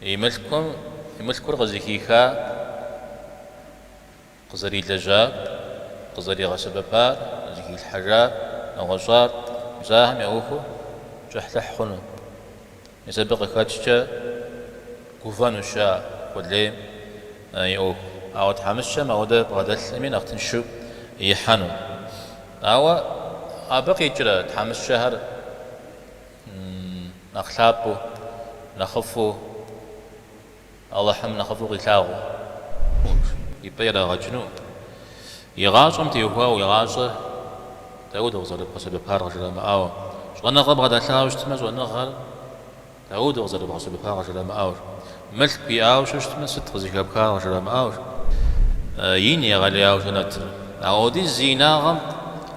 يملكور غزيكيكا قزري لجاب قزري غسببار زكي الحجاب نغشار زاهم يوكو جحلح خنو يسبق كاتشا كوفانو شا وليم يوكو أو تحمشة ما وده بغداد الأمين أختنشو يحنو أو أبقي جرا تحمش شهر نخلابو نخفو الله حم نخفو غيثاغو يبيرا غجنو يغاصم تيوكا ويغاصه تعود وزر بحسب بحار غجلا ماو شغلنا غبغة داخلاوش تما شغلنا غال تعود وزر بحسب بحار غجلا ماو ملك بياو شوش تما ست غزيكا بحار غجلا ماو يني غالياو شنات عودي الزيناغم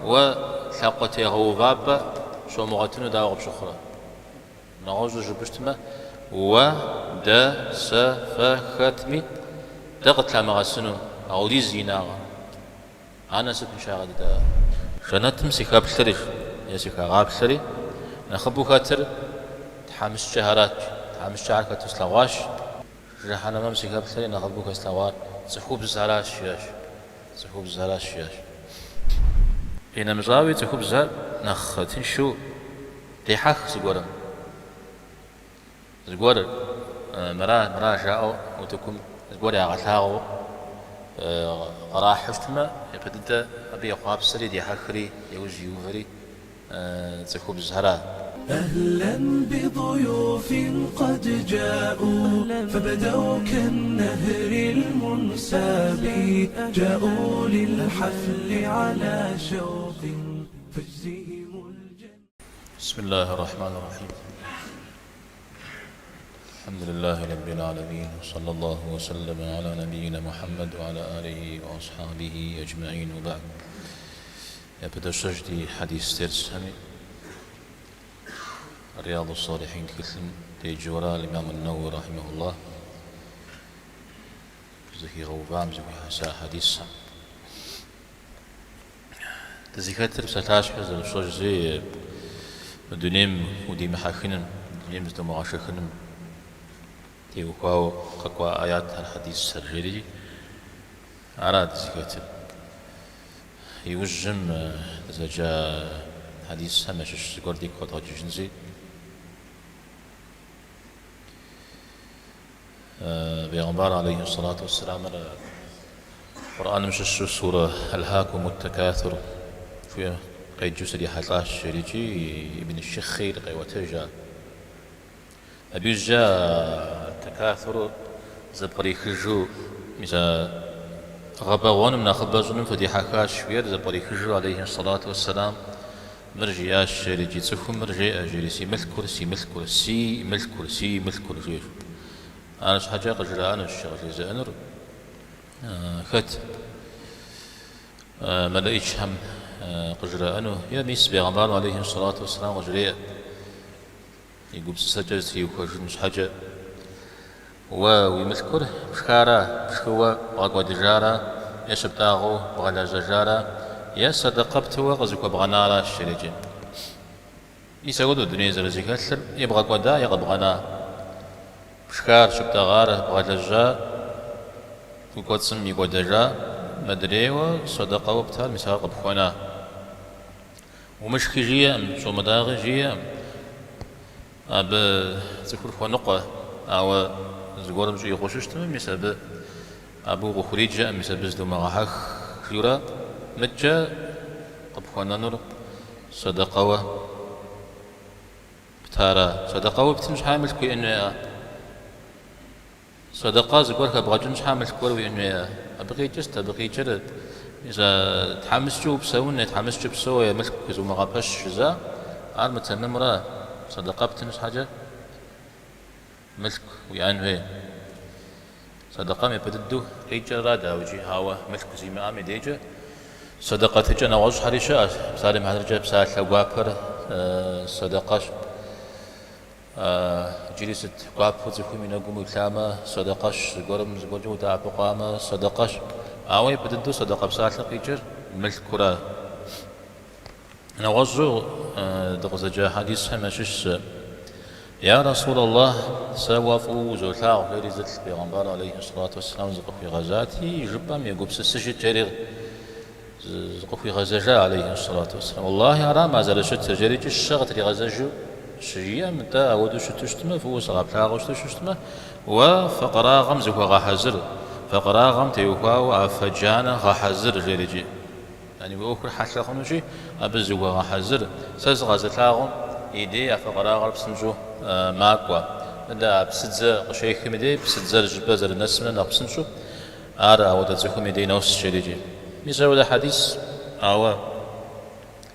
وثقتي غوبابا شو مغتنو داو بشخرة نغوزو جبشتما و دا س ف ختمي دقت لما غسنو عودي الزيناغم أنا سبن شاغد دا شنات تمسك بشريش يسك غابشري نخبو خاطر تحمس شهرات تحمس شهر كتسلواش جحنا ما مسك بشري نخبو كسلوات زخوب زراش ياش زخوب زراش ياش هنا مزاوي زخوب زار نخ تنشو ديحخ زغورم زغور مرا جاءو وتكون زغور يا غثاو راح حشتما يبدأ أبي أقاب سري دي حخري يوجي يوفري زخوب زهرا أهلا بضيوف قد جاءوا فبدوا كالنهر المنساب جاءوا للحفل على شوق فاجزهم الجنة. بسم الله الرحمن الرحيم. الحمد لله رب العالمين وصلى الله وسلم على نبينا محمد وعلى آله وأصحابه أجمعين وبعد. يبدأ سجدي حديث ترسمي رياض الصالحين كثم تيجورا الإمام النووي رحمه الله زكي غوبام زكي حساء حديث تزكاتر بساتاش حزر الصوج زي دونيم ودي محاخنم دونيم زدو مغاشخنم تيوكواو قاقوا آيات الحديث السرجيري أراد زكاتر يوجم زجا حديث همشش زقردي قطع جنزي بيغمبار عليه الصلاة والسلام القرآن مشش سورة ألهاكم التكاثر في قيد جسدي حتاش شريجي ابن الشيخ خير قيوتجا أبي جاء تكاثر زبري خجو مثل غباون من أخبازون فدي حكاش وير زبري خجو عليه الصلاة والسلام مرجياش شريجي تسخم مرجي أجري سي ملك كرسي ملك كرسي ملك كرسي ملك كرسي أنا حاجة قجرا أنا الشغل زانر خت ما لقيتش هم قجرا أنا يا ميس بيغمبار عليه الصلاة والسلام قجرية يقول سجلت يوكوش مش حاجة ويمذكر بشكارا بشكوى وغاقوا دجارا يشبتاغو بغلا زجارا يا صدقبتوا غزوكوا بغنارا الشريجين يساودوا الدنيا زرزيك أثر يبغاقوا دا يغبغنا بشكار شبتا غاره بغلجا وكوتسم يقودجا مدريوة صدقة وبتال مساق بخونا ومش خجية شو مداغي جية أب تكون خنقة أو زغور مش يخشش تمام مساب أبو غخريجة مساب زدو مغاحك خيرا متجا بخونا نور صدقة بتارا صدقة وبتمش حامل كي إنه صدقة زقولها بغجنش حامل كوروي إنه أبغي جست أبغي جرد إذا تحمس جو بسوون تحمس جو بسوي ملك إذا ما غابش جزاء عارم تنمرة صدقة بتنس حاجة ملك ويعني صدقة ما بددو ريجا رادا وجي هوا ملك زي ما عم ديجا صدقة تجا نواج حريشة بسالم هذا بسال لواكر صدقة جلست قابو زكو من أقوم الكلامة صدقش زقرم زقرجو دع بقامة صدقش أوي بددو صدقة بساعة لقيجر ملك كرة نوزو دغزجا حديث همشش يا رسول الله سوافو زوثاو غير زل بيغمبار عليه الصلاة والسلام زقف في غزاتي جبام يقوب سسجي تاريخ زقف في غزاجة عليه الصلاة والسلام والله أرى ما زال شت تجريج الشغط لغزاجو شجيا متى أودو شتشتما فهو صغاب لاغو شتشتما وفقرا غمز وغا حزر فقرا غم تيوكاو أفجانا غا حزر جريجي يعني بأخر حتى خنوشي أبز وغا حزر ساز غزتلاغم إيدي أفقرا غرب سنجو ماكوا دا بسدزا قشيخ مدي بسدزا الجبا زر النسمنا نقصنشو أرى أودا تزيخو مدي نوس جريجي مثل هذا حديث أو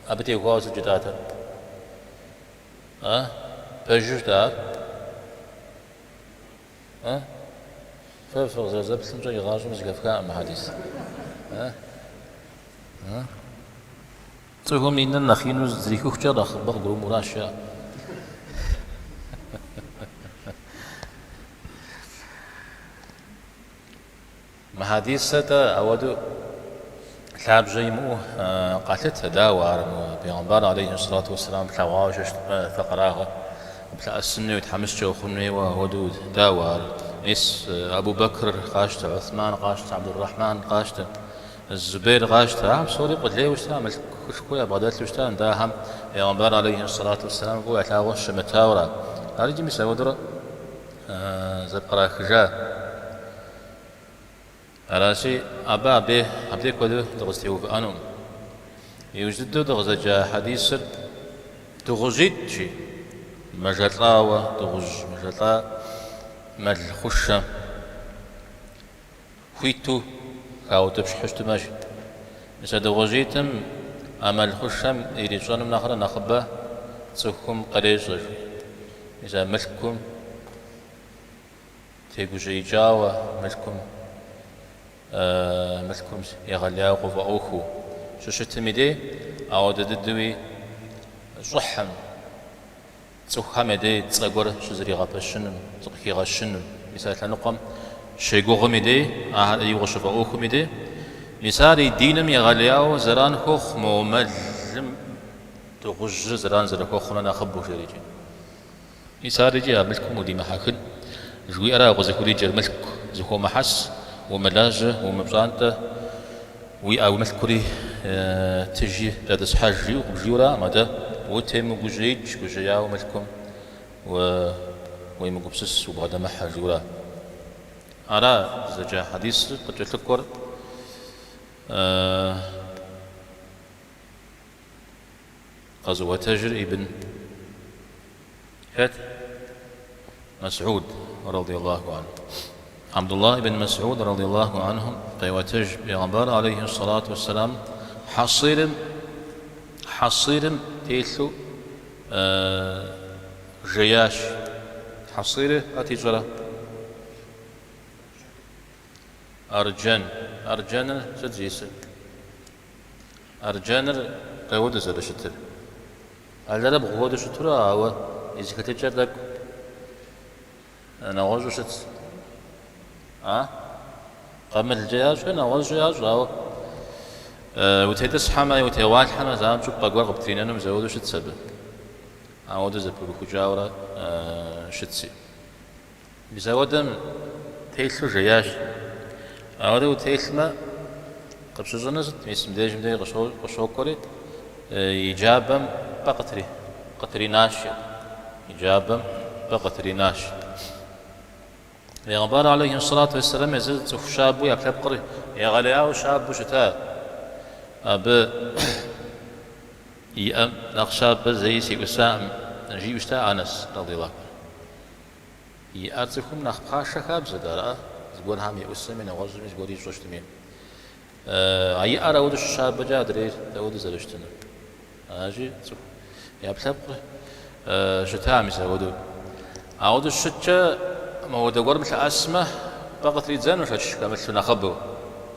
أبتي غاز جداتا بجوج دار ففرز زبط سنجا يغاجو مزقفكا أم حديث تزيخو مدينا نخينو زريكو خجر أخبر قلو مراشا محادثة أودو ثاب جيمو قاتلت داوار بيغمبار عليه الصلاة والسلام تلاواش فقراغ بلا السنة وتحمس جو خنوي وودود داوار إس أبو بكر قاشت عثمان قاشت عبد الرحمن قاشت الزبير قاشت سوري قلت ليه وشتا عمل كشكوية بغدات وشتا داهم بيغمبار عليه الصلاة والسلام قوي تلاواش متاورا هارجي ميسا ودر زبقرا خجا راسي أبا به أبدي كده دغستيو بأنهم يوجد دغزة حديث دغزيت شيء مجلاوة دغز مجلا مجل خشة خويتو أو تبش حشت ماشي بس دغزيتم أما الخشة يريجون من آخر نخبة تسكم قريش إذا ملكم تيجي جاوة ملكم ملكم يغلياو قفا أوخو شو شتمدي أو ددوي صحم صحم دي تصغر شزري غابشن تقي غشن مثال نقم شيغو غمدي أيغو شفا أوخو مدي مثال دينم يغلياو زران خوخ موملم تغجر زران زر خوخنا نخبو شريجي مثال جي ملكم ودي محاكل جوي أرى غزكولي جر ملك زكو محس وملاجه ومبزانته أو ملكوري تجي لدس حاجي وبجيورا ماذا وتم وجيج وجيا وملكم ويمقبسس وبعد ما حاجورا أرى زجا حديث قد تذكر غزوة تجر ابن مسعود رضي الله عنه عبد الله بن مسعود رضي الله عنه قيوتج بيغمبر عليه الصلاة والسلام حصير تيثو جياش حصيره أتجرى أرجان سجيس أرجان قيود زر شتر هل بغود شتر أو إذا كنت جردك أنا غوز شتر قام الجياج هنا والجياج راو وتيدس حما وتيوال حما زام شو بقوا قبتين أنا مزودو شت سبب عودو زبرو كجاورة شتسي بزودم تيلو جياج عودو تيلما قبش جنزت اسم ديج مدي قشو كوري يجابم قطري ناشي يجابم بقطري ناشي بيغمبر عليه الصلاة والسلام يزيد شابو يكتب قري يغلياو شابو شتاء أب يأم نقشاب زي سيوسام نجي وشتاء أنس رضي الله عنه يأرزكم نخبخا شكاب زدارا زقول هم يوسمين وغزم يزقول يجوشتمين أي أرى ودش الشاب جادري داود زلشتنا أجي يبتب شتاء مسودو أود الشتاء ما هو دقور مثل أسمه بقت ريتزان وش هتشكا مثل نخبو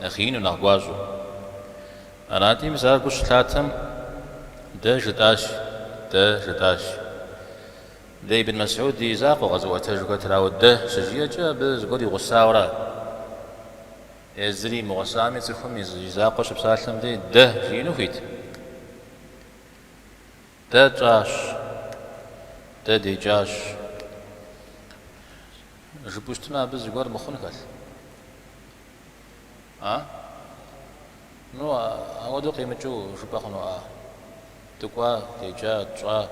نخين ونخواجو أنا دي مثال قش ثلاثم ده جداش ده ابن مسعود دي زاق وغزوة تجوكا تراود ده شجية جاب زقوري غساورا يزري مغسامي تفهم يزاق وش بسالتم دي ده جينو فيت ده جاش ده دي جاش جبوشتما بز جوار مخنكال نو أودو قيمة جو جباخنو تقوى تيجا تشوا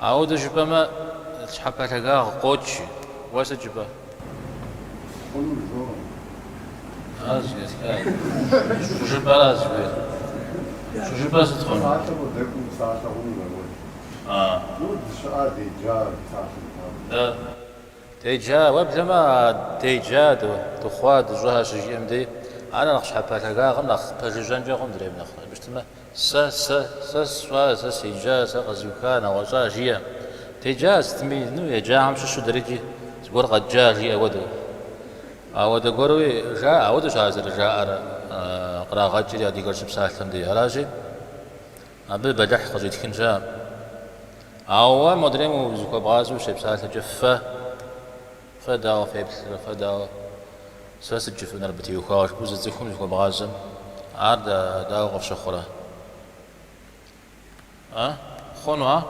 أودو جبما تحبا تلقى قوتش واسا جبا شو جبا لازم شو جبا ستخون تيجا وبلما تيجا تخواد جوها شجي امدي انا نخش حبا تلقى غم نخ بجوجان جا غم دريب نخ بشتما سوا سيجا سقزوكا نوزا جيا تيجا ستمي نو يجا هم شو دريجي تقول قد جا جي أود قروي جاء أود شازر جاء قرا غجري أدي قرش بسالتم دي هلاجي أبي بدح خزيت كنجا أو مدريم وزكو بغازو شيء بسالت جفة فدا فيبل فدا ساس الجفة نربتي وخاش بوز زكوم زكو بغازم عاد داو غف شخرة خونوا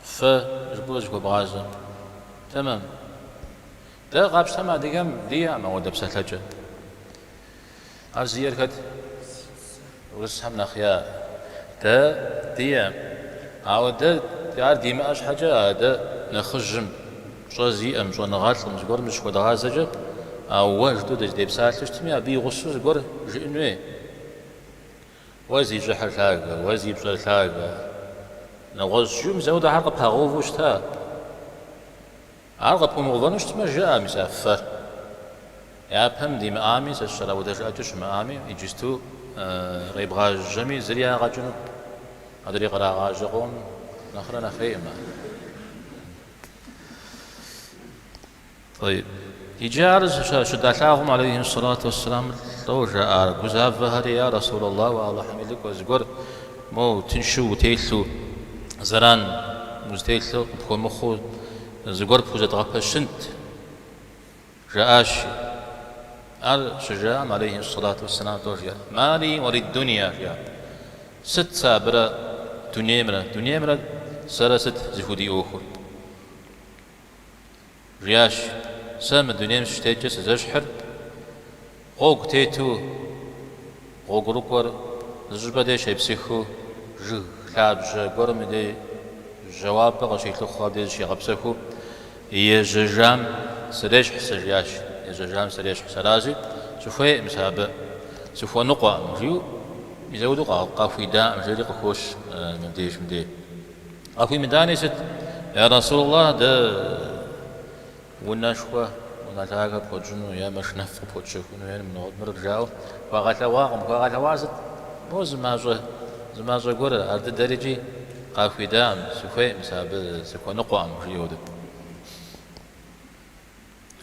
فجبوز زكو بغازم تمام ده غاب سما ديجام ديا ما ودا بسهلجة أرزير كد ورسهم نخيا ده ديا أو ده يار ديما أش حاجة ده نخجم شو زي أم شو نغاط مزجور مش كده غازجة أو وجدو ده جدي بسهلجة تمي أبي غصو زجور جنوي وزي جحر ثاقة وزي بسال ثاقة نغز شو مزود حرق بهغوف وشتا عرق بكم غضنش تما جاء مسافر يا بهم دي مآمي سشرا ودجا أتش مآمي يجستو غيب غاج جمي زريا غاجنو أدري غرا غاجقون نخرنا خيمة طيب يجارز شداتهم عليه الصلاة والسلام لو جاء قزاف هري يا رسول الله والله حميدك وزقر مو تنشو تيلو زران مزتيلو بكم مخو زقر بوزة غفا شنت جاءش شجاع عليه الصلاة والسلام توجه مالي ولي الدنيا جاء ست سابرة دنيا مرة سرست زهودي أوخر رياش سام الدنيا مش تيجس زشحر غوق تيتو غوق ركور زجبا ديش يبسيخو جه لعب جا مدي جواب غشي تلخو ديش يغبسخو يججام سريش حسجياش يججام سريش حسرازي سوفي مسابة سوفو نقوى مجيو يزودو قافي داء مجيري قخوش مدي قافي مداني ست يا رسول الله ده ونشوى ونتاقى بوجنو يا مشنف بوجنو يا من غد مرجعو وغاتا واقم وغاتا وازد مو زماجة قرر أرد درجي قافي دام سوفي مسابة سوفو نقوى مجيو ده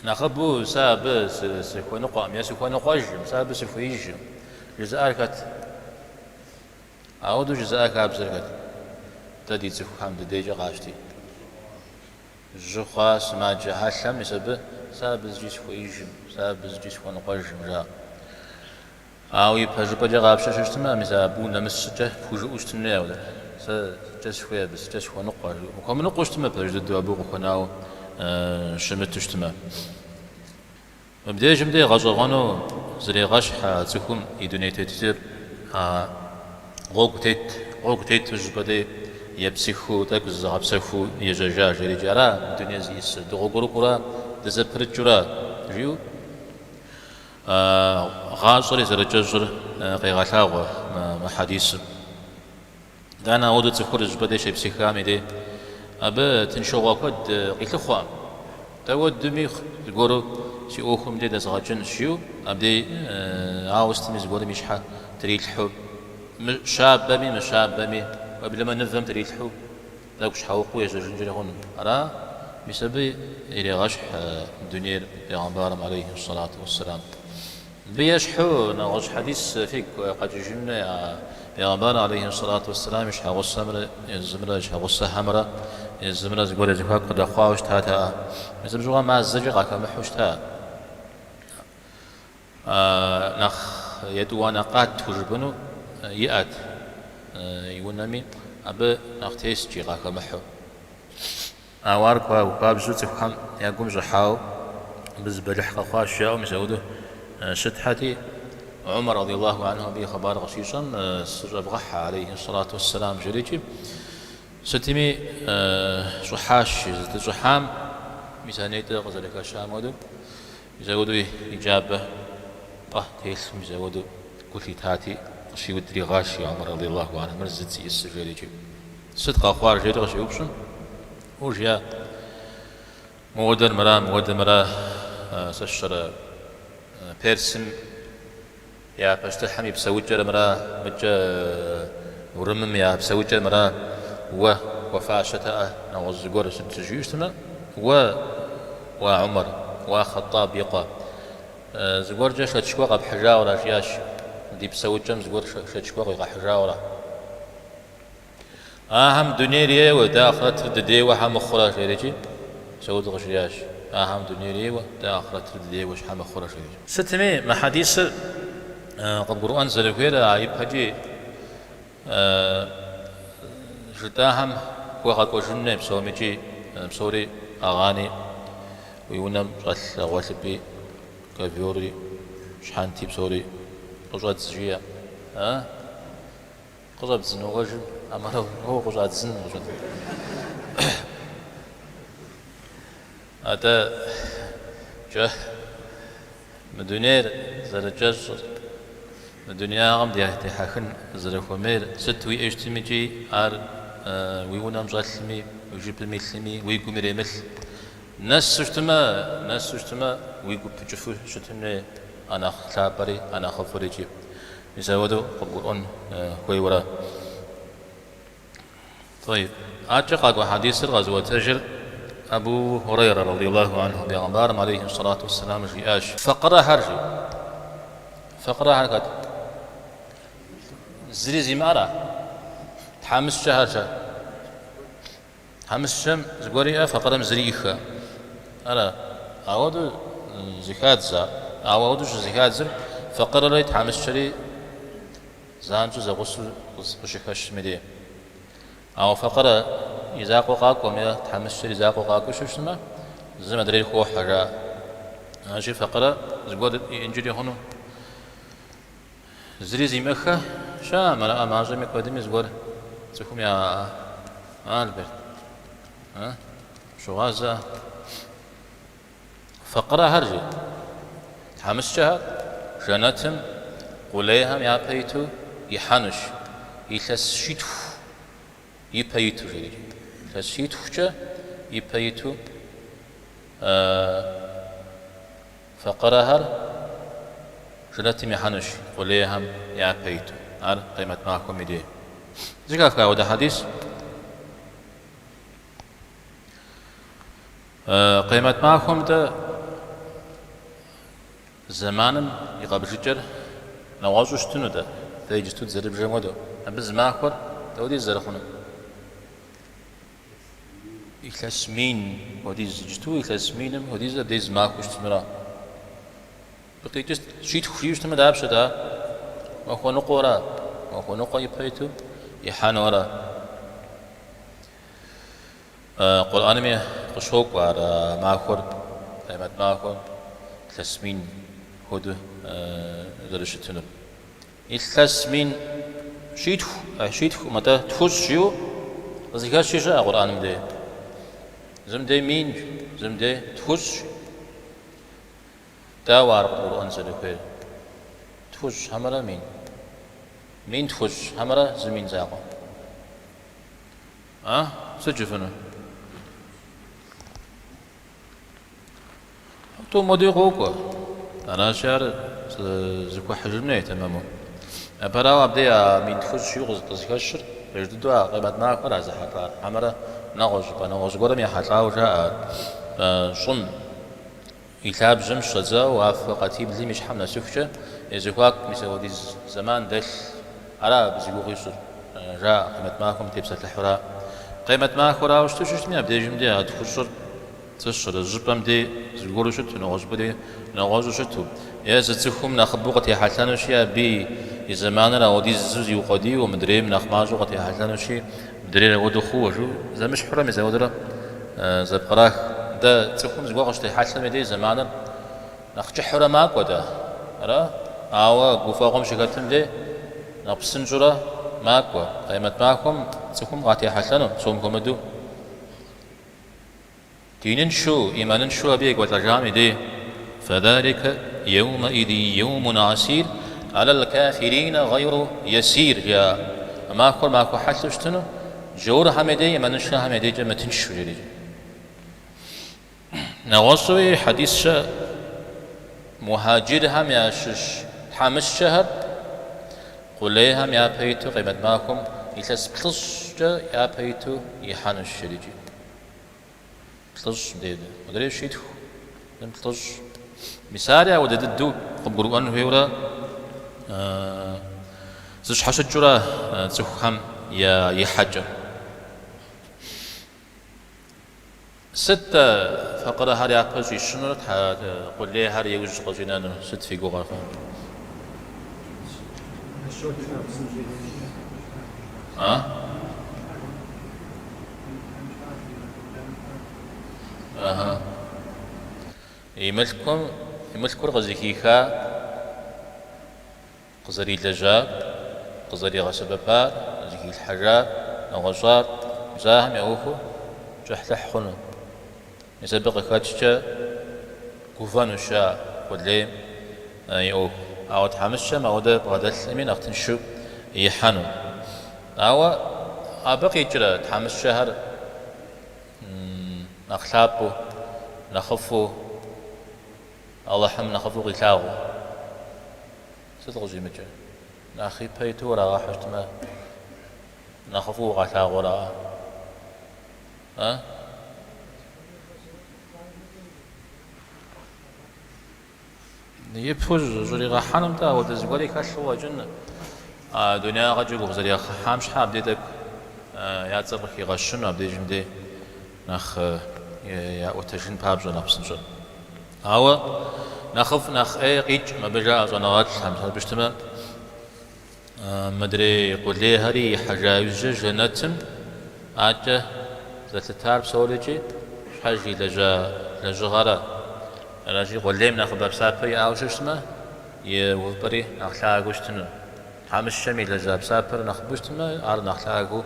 نخبو ساب سكون نقام يا سكون نقاجم ساب سفويجم جزاءك أعود جزاءك أبزرك تدي سكو حمد ديجا قاشتي جخا سما جهاشم يسب ساب زجيس فويجم ساب زجيس فون نقاجم جا أو يبهج بجا قابش شتما مسابو نمسجه فوجو اشتمنا ولا جسفويا بس جسفو نقاج وكم نقاشتما بهج دو أبو خناو شمت اشتما مبدأ جمدة غزوانو زري غشحة تكون يدونيت تير غوق تيت جبدة يبسخو تكز غبسخو يجاجا جري جرا الدنيا زيس دغوغرو كورا دزبر جرا ريو غاصري زرججر قيغالاغو ما حديث دانا ودو تخرج جبدة شي بسخامي دي أبا تنشوغا كود قيتلخوا تود دميخ تقولوا شي أوخم دي دزغاجن شيو أبدي عاوستمي زقولي مشحة تريد الحب شاب بمي مش شاب بمي قبل ما نفهم تريد الحب ذاك شحوقو يجرجن جري هون أرى بسبب إلى غشح الدنيا بيغمبارم عليه الصلاة والسلام بيشحو نغش حديث فيك قد جنة بيغمبار عليه الصلاة والسلام مش هغص همرة الزمرة مش هغص همرة الزمرة زقول زكاك قد أخواوش تاتا مثل جوا مع الزجاج كمحوش تا نخ يدوانا قات تجبنو يأت يونامي أبى نختيس جيغا كمحو أوار كوا بزوت تفهم يقوم زحاو بزبلح قاش يوم مسعوده شتحتي عمر رضي الله عنه به خبر غشيشا سربغح عليه الصلاة والسلام جريجي ستمي صحاش زحام ميزانيت غزلك الشام ودو يزودوا إجابة تيس يزودوا كل تاتي شي ودري غاشي عمر رضي الله عنه مرزت سي السجليجي صدق أخوار جيد غشي يوبشن وجيا مودر مرا سشر بيرسم يا بشتحمي بسوجر مرا مجا ورمم يا بسوجر مرا وفاشتا نوز غور سجيشتنا وعمر وخطاب يقا زغور جا شتشوا قب حجاورا شياش دي بسوجم زغور شتشوا قب حجاورا أهم دنيا وداخلة الدنيا وهم خلاص يريجي سود غشياش أهم دنيا وداخلة الدنيا وش هم خلاص يريجي ستمي ما حديث قد قرآن زلفيرا عيب حجي جداهم وقد وجنة بسوميجي بسوري أغاني ويونم قتل غوثبي كافيوري شحانتي بسوري قصاد زجيا قصاد زنوغجن أمره هو قصاد زن هذا جه مدنير زرجاج الدنيا غم دي حكن زرفومير ستوي اجتميجي ار ويونم زالمي ويجيب المثلمي ويقومي مثل ناس سجتما ويقوم بجفو شتمني انا خلابري انا خفريجي يزودوا قرآن هوي ورا طيب أعتقد حديث الغزوة تجر أبو هريرة رضي الله عنه بأخبار عليه الصلاة والسلام جياش فقرأ هرجي زريزي مارا تحمس شهر حمس شم زغوريا فقرا مزريخا أنا أود زكاة زا أود زكاة زر فقرا لي تحمس شري زانجو زغسل وشكاش مدي أو فقرا إذا قاق وميا تحمس شري إذا قاق وشوشنا زي ما دري خو حاجة أجي فقرا زغور إنجلي هونو زريزي مخا شا ملا أمازم يقدم زغور تكون يا ألبرت شو غازة فقرا هرجي حمس شهر جناتم قليهم يا بيتو يحنش يتسشيتو يبيتو جري تسشيتو جا يبيتو فقرا هر جناتم يحنش قليهم يا بيتو على قيمة معكم يدي زكاك هذا حديث قيمة معكم ده زمانم يقابل شجر نوازوش تنو ده تيجتو تزرب جمودو بس معكور تودي زرخونه إخلاصمين ودي زجتو إخلاصمينم ودي زديز معكوش تمرا بقيت شيت خيوش تمر دابش ده وأخو نقورا وأخو نقا يبيتو يحانورا قرآن مي قشوق وارا معكور قيمة معكور إخلاصمين هدو زرشتنو إخلاصمين شيت متى تفوز شيو زكاة شيشة قرآن مدي زمدي مين زمدي تفوز داوار قرآن زلفير تفوز همرا مين تفوز همرا زمين زاقو سجفنا تو مودي غوكو أنا شعر زكوا حجمنا تمامو أبراو أبدي مين تفوز شيو غزكاشر يجدوا قيمة معك ولا زحفار همرا نغوز قرم يحطاو جاء صن يتاب جمش صزا وافقتي بلي مش حمنا سفشة يزكواك مسودي زمان دل على بزيقو غيصر جاء قيمة معكم تبسط الحراء قيمة معك ولا وش تشوش مين أبدي جمدي هتخسر تشر الزبام دي زغورو شتو نغوز بدي نغوز شتو يا زتكم نخبوقتي حتى نشيا بي زماننا ودي زوزي وقدي ومدري من أخماج وقت يحلنا شيء مدري ودو خوجو إذا مش حرام إذا ودرا إذا بقراك ده تكون زواج تحلنا مدري زمانا نخش حرامك وده را أو قفاقهم شكلتهم ده نبسن جرا ماكوا قيمة معكم تكون قاتي حسنا صومكم دو دين شو إيمان شو أبيك وترجم دي فذلك يومئذ يوم عسير على الكافرين غير يسير يا ماكو حسشتنو جور حمدي إيمان شو حمدي جمة شو جري نواصل حديث مهاجر هم ياشش حمش شهر قليها يا بيتو قيمة معكم يتلس بلس يا بيتو يحانش شريجي بلس ديدا ودري شيتو بلس مثال أو ددو قم قرآن هيورا زش حشد جرا زخم يا يحجر ستة فقرة هاري أبوزي شنو قليها هاري يوجد قزينانو ست في قغافة يملكم غزيكيكا قزري لجاب قزري غسببار زكي الحجاب نغزار زاهم يوفو جحلحخنو يسبق كاتشا كوفانو شا قليم يوفو أو تحمسها ما وده بغداد الأمين أختنشو يحنو أو أبقي جرا تحمس شهر نخلابو نخفو الله حم نخفو قتاغو صدق زي مجا ناخي بيتو ولا راحت ما نخفو قتاغو ولا يبفوز زوري غحانم تا ودزغولي كاشوا جنة دنيا غجو زوري خامش حاب ديدك يا تصبخي غشنو ابدي جمدي نخ يا وتجن بابزو نفسنجو هو نخ اي قيج ما بجا زنوات خمسة بجتمع مدري يقول لي هري حجايز جنتم عاجة ذات التارب سولجي حاجي لجا غرا راجي قولي من أخبار سابر أو شو اسمه يوبري نخلاه قشتنو حامش شمي لجاب سابر نخبشتما أر نخلاه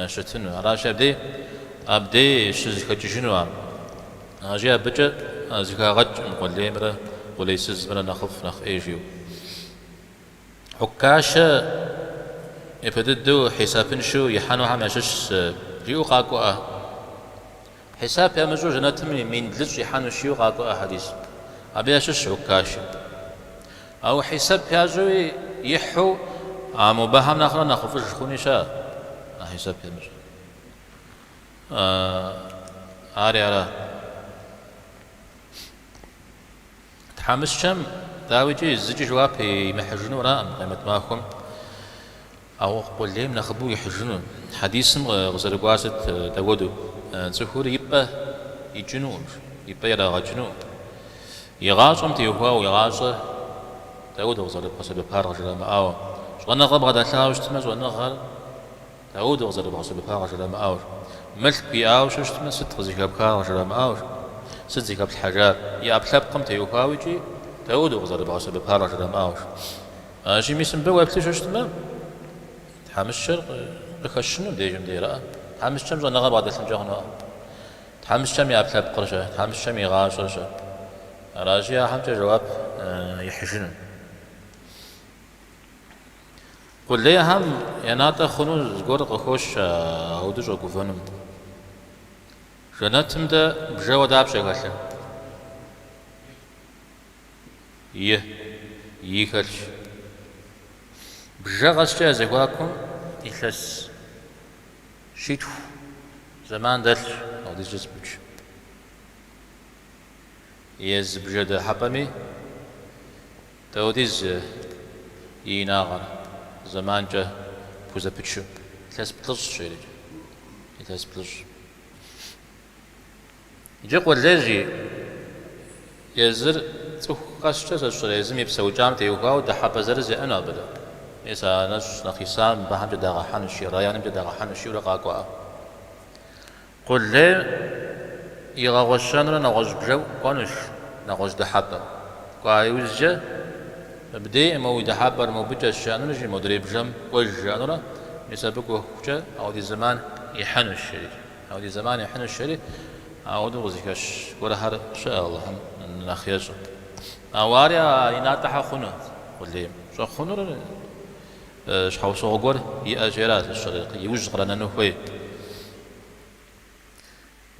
شتنو راجي أبدي شزك تجنوا راجي أبجا زكا غج قولي مرة قولي سز مرة نخ إيجيو حكاشة يبدو حسابن شو يحنو هم يشش ريو قاقوا حساب يا مزوج نتمني من لج يحنو شيو قاقوا حديث أبي يشش حكاشة أو حساب يا زوي يحو مبهم نخرا نخفش خوني شا حساب يا مزوج على تحمس شم داويجي زوجي جوابي محجنو رام قيمة معكم أو قول لي من أخبو يحجنون حديث غزر قواسة داودو زهور يبقى يجنون يبقى يلا جنون يغاصم تيوها ويغاص داود غزر قواسة ببار رجل ما أو شغلنا غب غدا تلاوش تمز وأنا غال داود غزر قواسة ببار رجل ما أو ملك بياو شو تمز ست غزيك ببار رجل ما أو ست زيك بالحجار يا أبلاب قم تيوها ويجي داود غزر قواسة ببار رجل ما أو شي ميسم بوا بتشو تمز حامش شر بخشنو ديجم ديرا حامش شم زنا غبا دسم جهنا حامش شم يابلب قرشه حامش شم يغاششه راجيا حمت جواب يحجن قل لي هم يناتا خنو زغور قخوش هودو جو غفنم جناتم ده بجوا داب شغاشه يخش بجغس جا زغواكم إخلاص شيتو زمان دل أو دي جزبج يز بجد حبمي توديز يناغر زمان جا بوزا بتشو إخلاص بلش شيء إخلاص بلش يجيق والليجي يزر تخش جزء شيء يزم يبسو جام تيوكاو ده حبزر زي أنا بدا إذا نش نخيسان بهم جدا حنشي ريان جدا حنشي ولا قاقوا قل لي يغوشان نغوش بجو قنش نغوش دحبة قايوزجة بدي مو دحبة مو بجا الشان نجي مدري بجم وجانورا يسبقوا حجة أو دي زمان يحن الشري أو دي زمان يحن الشري أو دو غزيكش ولا هذا شاء الله هم نخيج أواريا يناتح خنو قل لي شو خنو شحو صغور يأجرات الشريق يوجد قرنا نوفي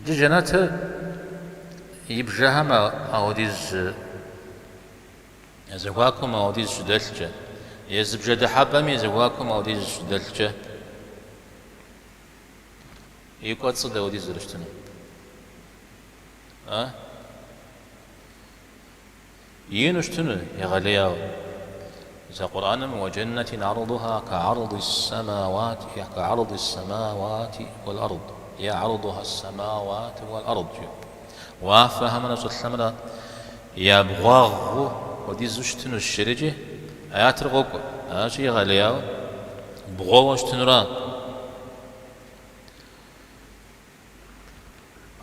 دي جنات يبجاها ما أوديز يزواكم أوديز دلجة يزبجة دحابة يزواكم أوديز دلجة يقعد صد أوديز رشتنا ينشتنا يغلياو إذا قرآن وجنة عرضها كعرض السماوات كعرض السماوات والأرض يا عرضها السماوات والأرض وافهمنا سلسلنا يا بغاغ ودي زوجتن الشرجة آيات رغوك آشي غالياو بغاغ وشتنرا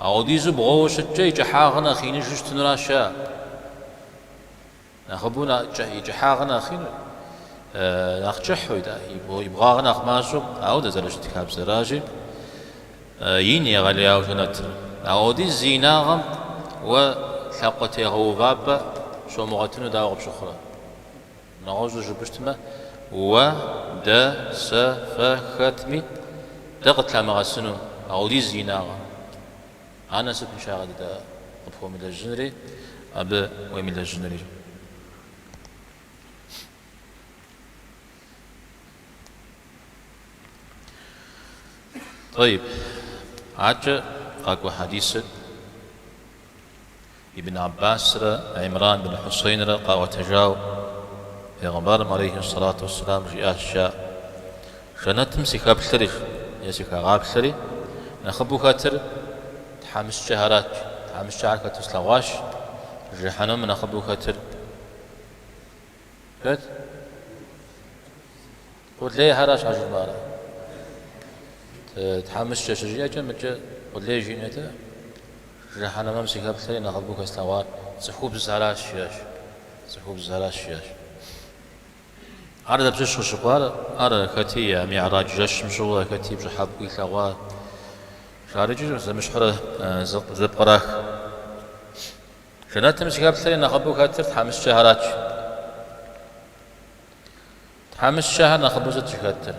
أو دي زو بغاغ وشتجي جحاغنا خيني جوجتنرا شا نخبونا جحاغنا خيني نخجحو يبغاغنا خماسو أو دا زلشت كاب سراجي يني غالياو شنات أودي زيناغم وثقتي غوغابة شو مغتنو دا غب شخرا نغوزو جبشتما و دا سفختمي دقت لما غسنو أودي زيناغم أنا سبن شاغد دا قبخو من الجنري أبا ومن الجنري طيب عجة قاكو حديث ابن عباس عمران بن حسين قاوة تجاو في غمار عليه الصلاة والسلام جاء الشاء شنتم سيكا بسري يسيكا غاب سري نخبو كاتر تحامس شهرات تحامس شهر كاتر سلواش جحنم من نخبو كاتر كات قلت ليه هراش عجل مارا تحمس شجية جمجة وليه جينته جحنا ما مسك بثري نخبوك استوار سحوب زهراء الشياش سحوب زهراء الشياش هذا بجش وشقار هذا كتي معراج جش مشغول كتي بجحب ويثوار خارج مشحرة زبقراخ جنات مسك بثري نخبوك تحمس شهرات تحمس شهر نخبوك تشكتر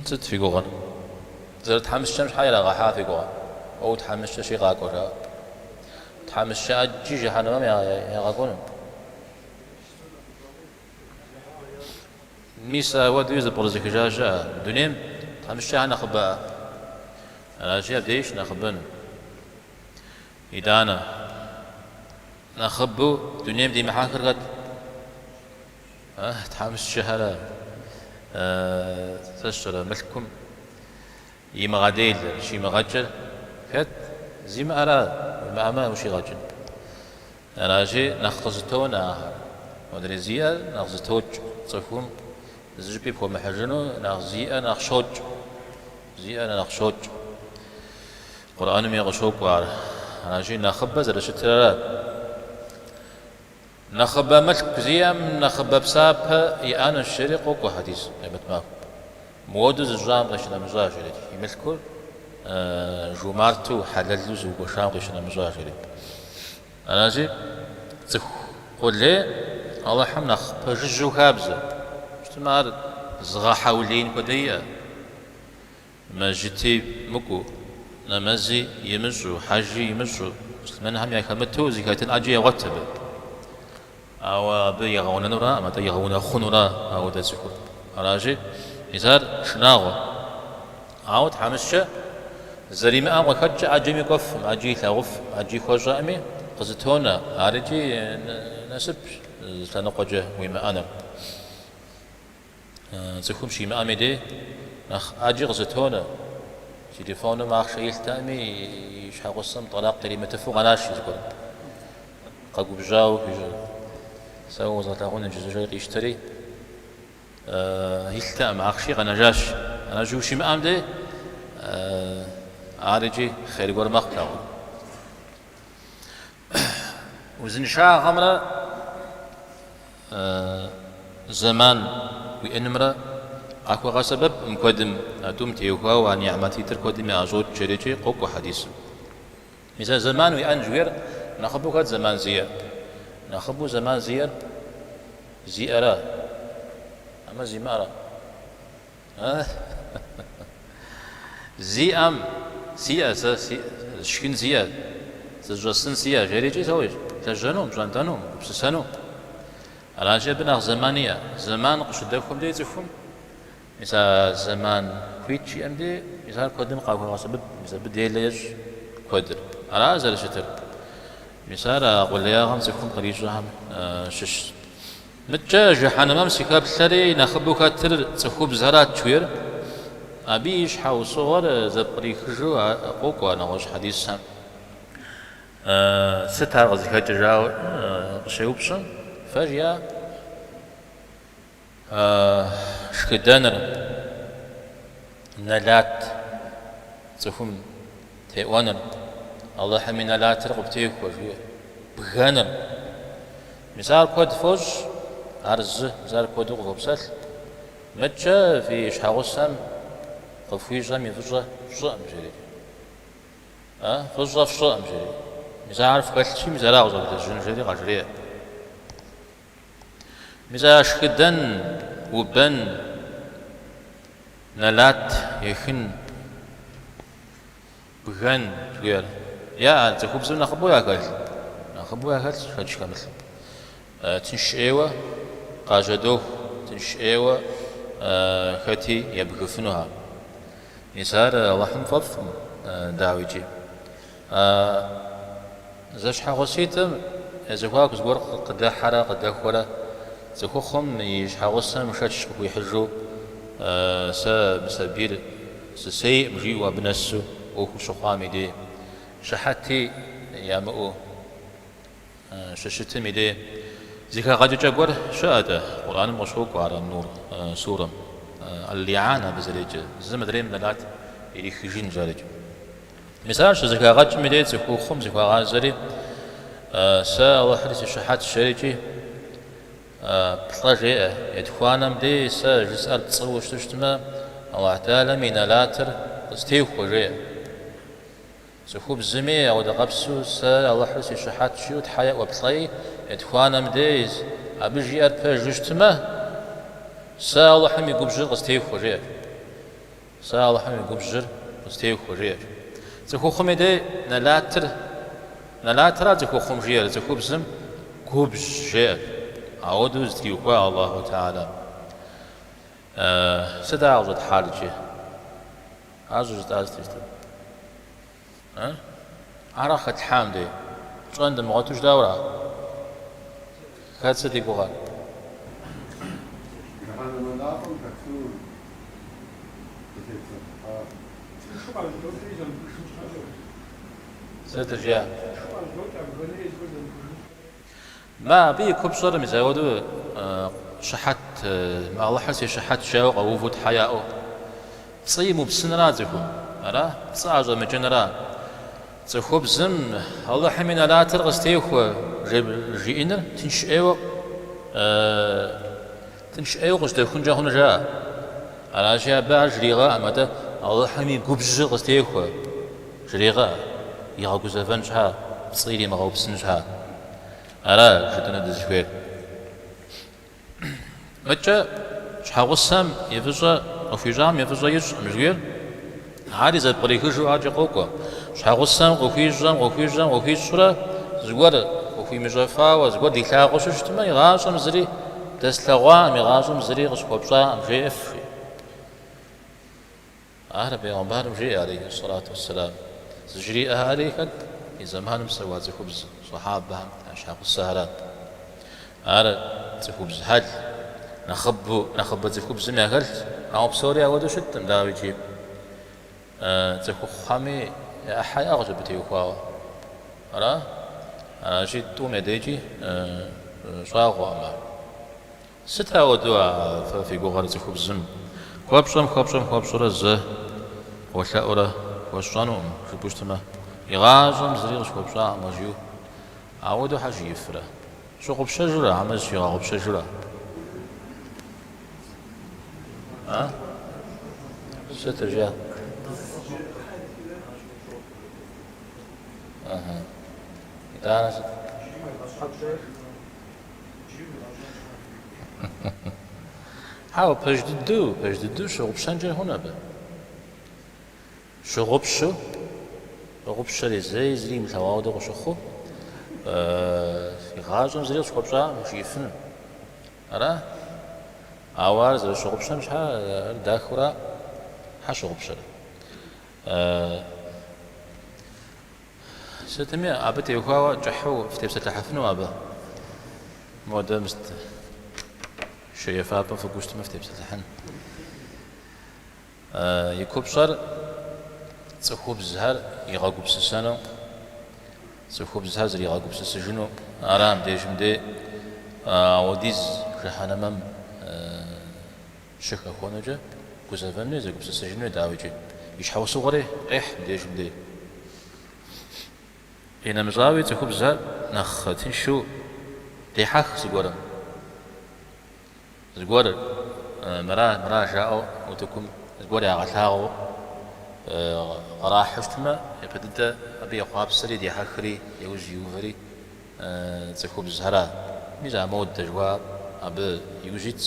ست في قوغن زر تحمس الشمس حايلة غاحا في قوغن أو تحمس شي غاقورا تحمس شا جيجي حانا ما يا غاقون ميسا ودويز برزك جاجا دونيم تحمس شا نخبا أنا جيب ديش نخبن إدانا نخبو دونيم دي محاكر قد تحمس شهر تشترى ملكم يمغاديل شي مغجل فت زي ما أراد ما أما وشي غجل أنا جي نخزتون آخر ودري زيا نخزتوج صفهم زجبي بكم محجنو نخزيا نخشوج زيا نخشوج قرآن ميغشوك وار أنا جي نخبة زر شترى نخبة ملك زيام نخبة بسابها يأنا الشريق وكو حديث يبت ما مودز الجام قشنا مجاجري يملكو جمارتو حللو زوجو شام قشنا مجاجري أنا جي قل لي الله حم نخبة ججو كابزة اجتماع زغا حولين كدية ما جيتي مكو نمزي يمجو حاجي يمجو مسلمان هم يكمتو زكاة أجي يغتبه أو بيغون نورا أما تيغون خنورا أو تسكت أراجي إذا شناغو أو تحمسش زريمة أو كتش أجي مكف أجي ثغف أجي خوجة أمي قزتونا أرجي نسب تنقجه وما أنا تكون شيء ما أمي دي أجي قزتونا تليفونه ما أخشى يلتأمي يشحق الصم طلاق كلمة فوق ناشي تقول قاقو بجاو سو زغتاغون جزجاي يشتري يلتا معخشي غنجاش أنا جوشي مأم دي عارجي خير قول مقبل وزن شاء غمرة زمان وإنمرة أكو سبب مقدم أتوم تيوها وعن نعمتي تركودم أزود جريجي قوك وحديث مثل زمان وأن جوير نخبو كات زمان زيار نخبو زمان زيار زيارة أما زمارة زيام سيا شكن زياد تجسن سيا جريجي تويج تجنوم جانتانوم بسسانوم على جبنا زمانية زمان قشدكم دي تفهم مثلا زمان كويتشي أمدي مثلا قدم قاوة سبب مثلا بدي ليش قدر على زال شتر مثلا أقول لي هم سيكون قريش هم شش متجاج حنا سكاب ثري نخبوك تر تخوب زرات شوير أبيش حاو صور زبري خجو قوكو أنا وش حديث هم ستة غزي كجاو شيوبشن فجأة شكدانر نلات تفهم تيوانر الله حمي نلات رقبتيك وجوه بغانر مثال كود فوج عرز مثال كود غوبسال متجا في شحاغسام قفويجا من فجرة فجرة مجري فجرة فجرة مجري مثال عارف كالشي مثال أغزر تجري غجري مثال شكدان وبن نلات يخن بغان تقول يا تخوب زمنا خبويا قال نخبويا قال خدش كامل تنشئوا قاجدوه تنشئوا خاتي يبغفنوها يسار الله حمفظ داويجي زاش حاغسيتم زكواك زغور قدا حرا قدا خورا زكوخم يشحاغسن مشاتش ويحجو مسابير سي مجي وبنسو وكل شقامي دي شحاتي يامو ششتمي دي زكا غادي جاكور شاده قرآن مشوق على النور سورة اللعانة بزريج زم دريم نلات إلي خجين جارج مثال زكا غادي مدي زكوخم زكا غازري سا الله حدث شحات الشريجي بطاجي يدخوانا مدي سا جسال تصوش تشتما الله تعالى من لاتر استيوخ وجيه سخوب زمي أو دقبسو سا الله حسي شحات شيوت حياة وبطلي يدخوانا مديز أبجي أربا جشتما سا الله حمي قبجر قستيوخ وجيه سا الله حمي قبجر قستيوخ وجيه زخو خمي دي نلاتر زخو خم جير زخو بزم قبج جير عودو زتيوخوا الله تعالى سدا عوض حالجي عزوز تازتيستو عراخة الحامدي شو عند المغاتوش دورة كاد سدي بوغان سترجع ما بي كبصر مزاودو شحات ما الله حسي شحات شاوق أو وفود حياء صيمو بسنراتكم أرا صاعد مجنرا تخوب زم الله حمينا لا ترغس تيخو جيئنر تنشئيو غش تخون جا هنا جا على شيء بعد جريغا أمدا الله حمي قبج غس تيخو جريغا يغاقو زفن شها بصيري مغاو بسن شها أرا جدنا دزفير متى شحاوسام يفجا وفيجام يفجا يج مجوير عادي زاد بريكوجو عاجي قوكو شحاغسام وفي شورا زغور وفي مجفا وزغور دي لاغو شتما يغاشم زري دسلغوا ميغاشم زري غشوبشا مجيف عربي عمر مجي عليه الصلاة والسلام زجري أهالي كد زمان مسوا زخبز صحابة أشحاق السهرات عرب زخبز هل نخب زخبز ما قلت أو بسوريا ودو شتم داوي جيب زخو خامي أحياء أغجب تيوخوا أرى أنا جيت تومي ديجي شاغوا ما ستا ودوا في جوهر تخوب زم خواب ز ولا أورا وشانو في بوشتما يغازم زريغ خواب شا ماجيو عودو حاجة يفرا شو خوب شجرة عمل شي خوب شجرة ها سترجع اها إذا هاو بجددو شغب شنجر هنا با شغب شو زي زريم ثواودو وشخو يغازم زريم شغب شا مش يفن أرا أوار زريم شغب شا مش ها داخورا ها شغب شا ستمي أبتي وخوا جحو في تبسة لحفنو أبا مودا مست شيء فابا فقوشت مفتي بسلحن يكوب صار تخوب زهر يغاقب سسانو تخوب زهر زر يغاقب سسجنو أرام ديش مدي وديز رحانا مم شك أخوانا جا كوزافني زر قب سسجنو داوجي يشحو صغري قيح ديش مدي إنا مزاوي تخوب زهر نخ تنشو ديحاخ سيقورم زغور مرا جاءو وتكم زغور يا غثاو راح حشتما يقدد ابي قاب سري دي حخري يوجي يوفري تكوب زهرا ميزا مود جواب اب يوجيت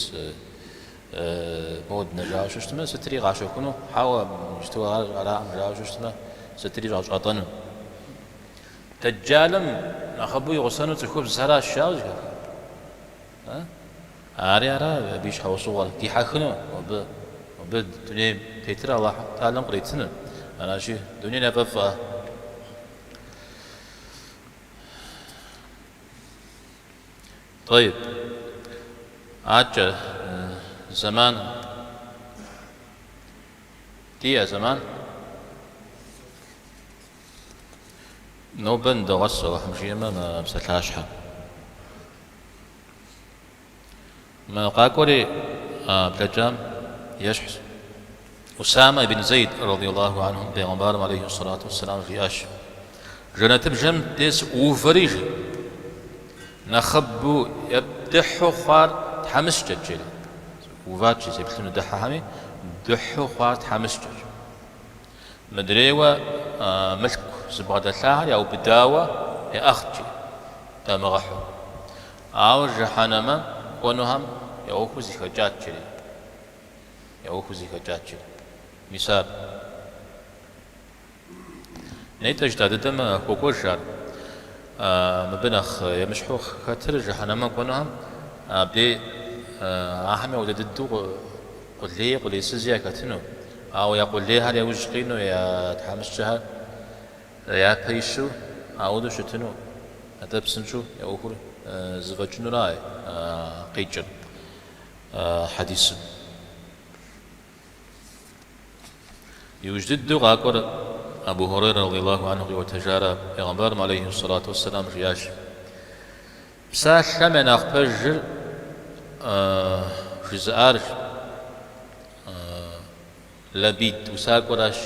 مود نجا شتما ستري غاشو كنو حاول مستوى على نجا شتما ستري غاش اطن تجالم اخبو يغسنو تكوب زهرا الشاوج ها أرى بيش حوصور دي حخنو وب دنيا تيترا الله تعالى قريتنا أنا شيء دنيا نبفا طيب عاد زمان دي زمان نوبن دوغس وحمشي ما بسلاشها ما قاكوري بلجام يشحس أسامة بن زيد رضي الله عنه بيغمبار عليه الصلاة والسلام في آش جنة بجم ديس وفريج نخبو يبدحو خوار تحمس ججل وفاتشي زي بتلون دحا همي دحو خوار تحمس جج مدريوة ملك زبغة الثاهر أو بداوة يا أختي تامغحو أو جحانما ونهم يوكو زيخجات جري مثال نيت أجداد دم كوكوشار مبنخ يمشحو خاطر جحنم كونهم بدي أهم ودددو قل لي سزيا كاتنو أو يقول لي هل يوجقينو يا تحمس جهر يا بيشو أو دو شتنو هذا بسنشو يوكو زفجنو راي قيجن حديث يوجد غاكور أبو هريرة رضي الله عنه وتجارة پیغمبر عليه الصلاة والسلام رياش بساش من أخبر جزار لبيت وساكوراش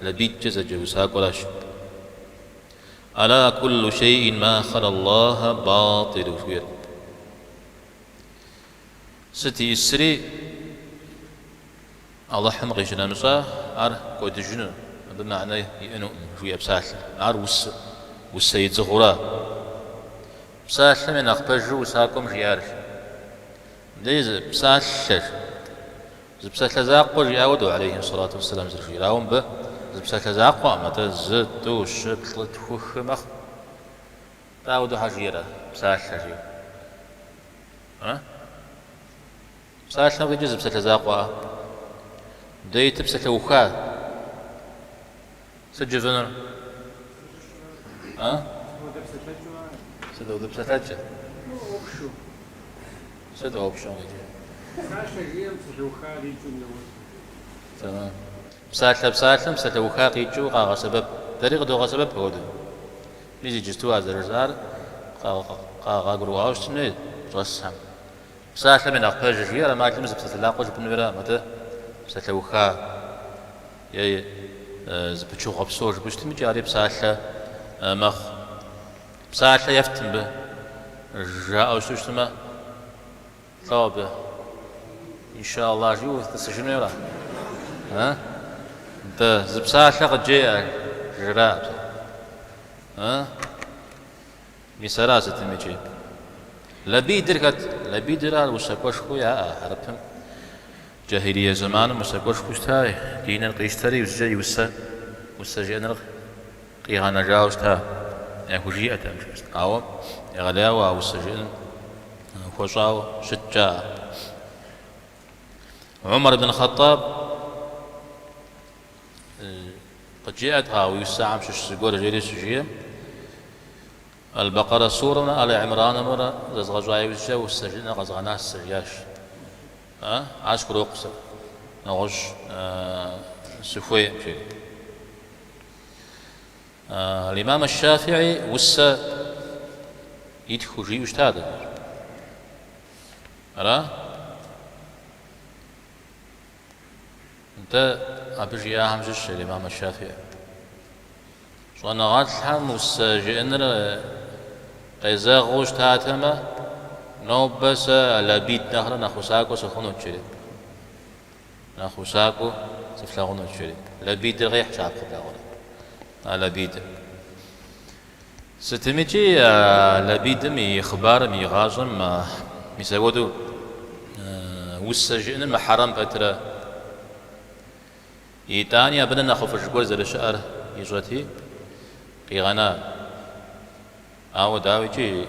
لبيت جزج وساكوراش ألا كل شيء ما خلا الله باطل فيه ستي إسري الله حمقي جنا مسا عر كود جنو بمعنى إنه شوية بسال عر والسيد زغورا بسال من أخبر وساكم ريار ليز بسال شر بسال زاقو رياودو عليه الصلاة والسلام زرفي راهم به بسال زاقو متى زدو شبلت خوخ مخ راودو حجيرة بسال شر ها بسال شر يجوز بسال زاقو ديت بسال وخا سجفنر ها سدو بسال سدو اوبشن تمام بسالم ستوخا قيجو قاغا سبب طريق دوغا سبب هودو ليجي جستو هذا الرزار قاقروا أوستني رسم بسالة من أقبل جيرة ما أكلم زبسة لا قوج بنورا متى بسالة وخا يا زبتشو غبسوج بستمي جاري بسالة مخ بسالة يفتن به جاء أوستما طابة إن شاء الله جيو تسجنوا يلا ها ده زبسالة قد جاء جراب ها يسراسة تمشي لبيدر وسكوش خويا عرفتم جاهلية زمان وسكوش خوشتاي دين القيشتري وسجي وسجينا قيهانا جاوشتا يهوجي أتمشي أو يغلاوا وسجين خوشاو شجاع عمر بن الخطاب قد جاءتها ويساعم شش سجور جيري سجيه البقرة سورة على عمران مرة غزغاي وجه والسجن غزغنا السجاش عشر وقصر نغش سفوي مشي الإمام الشافعي وسا يدخل يجتهد أرى أنت أبجي أهم جش الإمام الشافعي وأنا غاتلهم والسجن قيزا غوش تاتما نوبس على بيت نخرة نخوساكو سخونو تشري نخوساكو سفلاغونو تشري لبيت الغيح شاق فلاغونا على بيت ستميجي لبيت مي خبار مي غازم ميساودو والسجن محرم فترة إيطانيا بدنا نخوف الجبور زي الشعر يجوتي قيغانا أو داويجي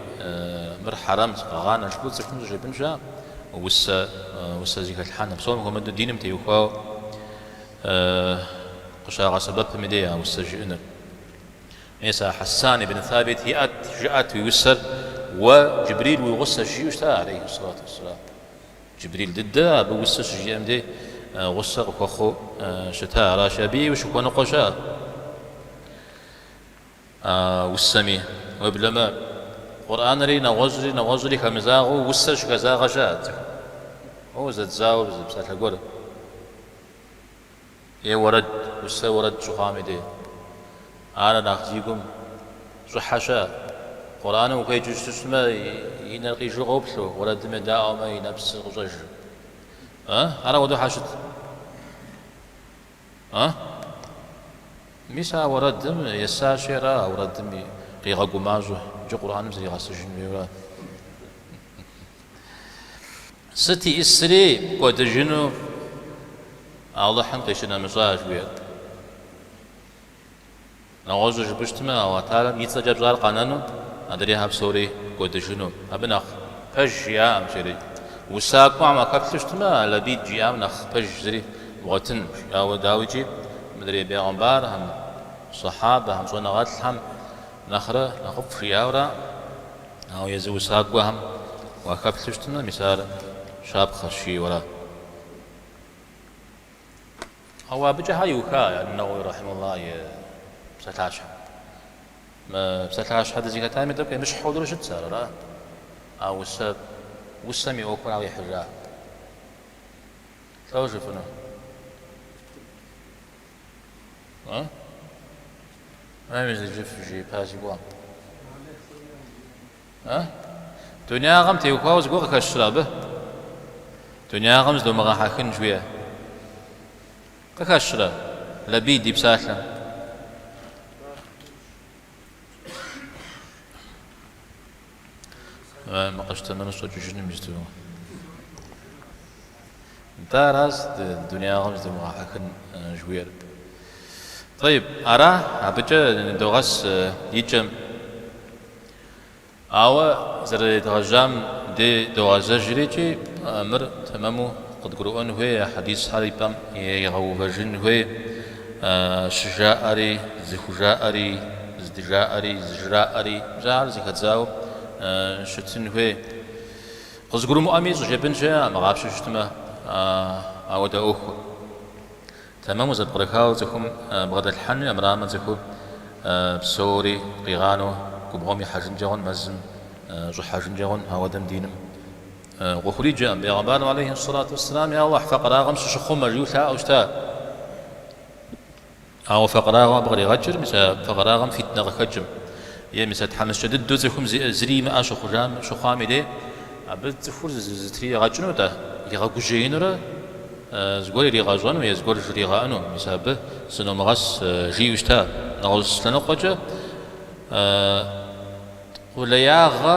مر حرام غانا شبوت سكون جبن جا وسا زيك الحان بصوم هم الدين متيوكو قشاغا سبب مديا وسجئنا إيسا حسان بن ثابت هي جاءت ويسر وجبريل ويغسى شيوش عليه الصلاة والسلام جبريل ضده بوسى شيء مدي غسى وخو شتاء راشبي وشكو نقشا والسمي وبلما قرآن ري نوزري كمزاغو وسش كزاغ جات هو زاد زاو بسات القول يه ورد وسا ورد شخامي دي أنا ناخذيكم صحشا قرآن وكي جوش تسمى ينلقي شغوبلو ورد مداء ما ينبس غزج أنا ودو حاشد ميسا وردم يساشرا وردم قيغا قمازو جو قرآن مزري غاسجن بيورا ستي إسري قد جنو الله حنقيشنا مزاج بير نغوزو جبشتما أو تعالى يتسجب زار قانانو أدريها بسوري قد جنو أبنخ فج جيام شري وساقو عما كبتشتما لبيت جيام نخ فج زري وغتن يا داوجي مدري بيغمبار هم صحابة هم صنغات هم نخرة نخف شياورا أو يزو ساقو هم وكبتشتما مثال شاب خشي ولا هو بجها يوكا النووي رحمه الله بستاش ما بستاش هذا زي كتامي دوك مش حضور شد صار لا أو السب والسمي أوكل على حجة شو شفنا ما يمزج جف جي باسي بوام دنيا غم تيوكا وزقوق كشرابه دنيا غمز دو مغا حاكن شوية كشرا لبيدي بساشا ما قشتنا نصوت جنم يستوى انت راس الدنيا غمز دو مغا حاكن شوية طيب أرى أبجا دوغاس يجم أو زر دغجام دي دوغازا جريجي أمر تمامو قد قرؤون هو حديث حريبام يغو فجن هو شجاءري زخجاءري زدجاءري زجراءري زار زكتزاو شتن هو قد قرؤ مؤمي زجبن جاء مغابش شتما أو داوخ تمامو زد قرقاو زكم بغد الحن أمراما زكو بسوري قيغانو كبغومي حجن جاون مزم جحاجن جغن هودم دينم وخرج بيغمبان عليه الصلاة والسلام يا الله فقراغم شخوم اليوثا أوشتا أو فقراغم بغري غجر مسا فقراغم فتنة غكجم يا مسا تحمس شدد دوزكم زري ما شخوجام شخامي دي عبد تفور زتري غجنو تا يغاقو جينورا زغوري ريغازون ويا زغوري ريغانو مسا به سنو مغاس جيوشتا نغوز لنقوجا ولياغا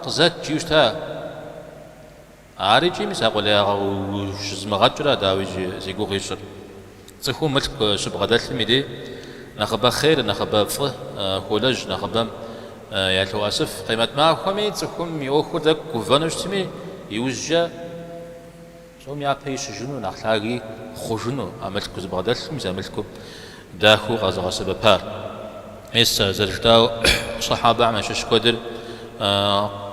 قزات جيوشتا عارجي مسا ولياغا وشزمغاجرا داوي زيغو غيشر تخو ملك شبغدات الميدي نخبا خير نخبا فه كولج نخبا يالتو اسف قيمت معكم تخم يوخو دك كوفانوش تمي يوجا سوم يا بيش جنو نخلاقي خوجنو عملت كوزبغدات مسا ملكو داخو غازغا سببار إسا زرجتاو صحابة عمشش قدر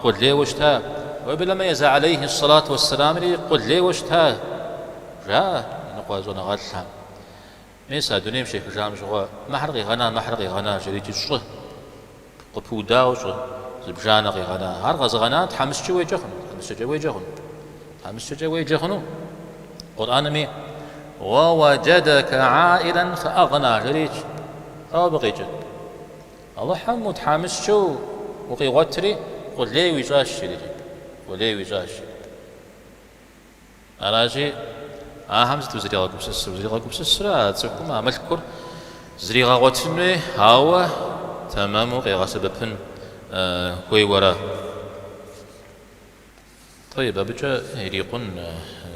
قل لي وشتا وبلما يزع عليه الصلاة والسلام قل لي وشتا جاء نقوازونا غالتها إسا دونيم شيخ جام شغوا محرقي غنا جريتي الشغل قبو داو شغل زبجانقي غنا هرغز غنا تحمس جوي جخنو قرآن مي ووجدك عائلا فأغنى جريت أو بقيت الله حمود حامس شو وقي وتري قل لي ويجاش أراجي همزة وزريغا كبسس تسكم عملكر زريغا وتري هاو تمام وقيغا سببن كوي ورا طيب أبجا يريقون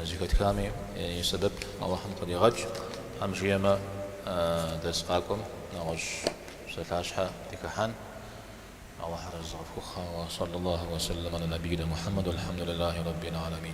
زيكوت كامي سبب الله حمد يغج همجي ما دسقاكم نغج ستاشحة دكحان الله رزق فخا وصلى الله وسلم على نبينا محمد والحمد لله رب العالمين.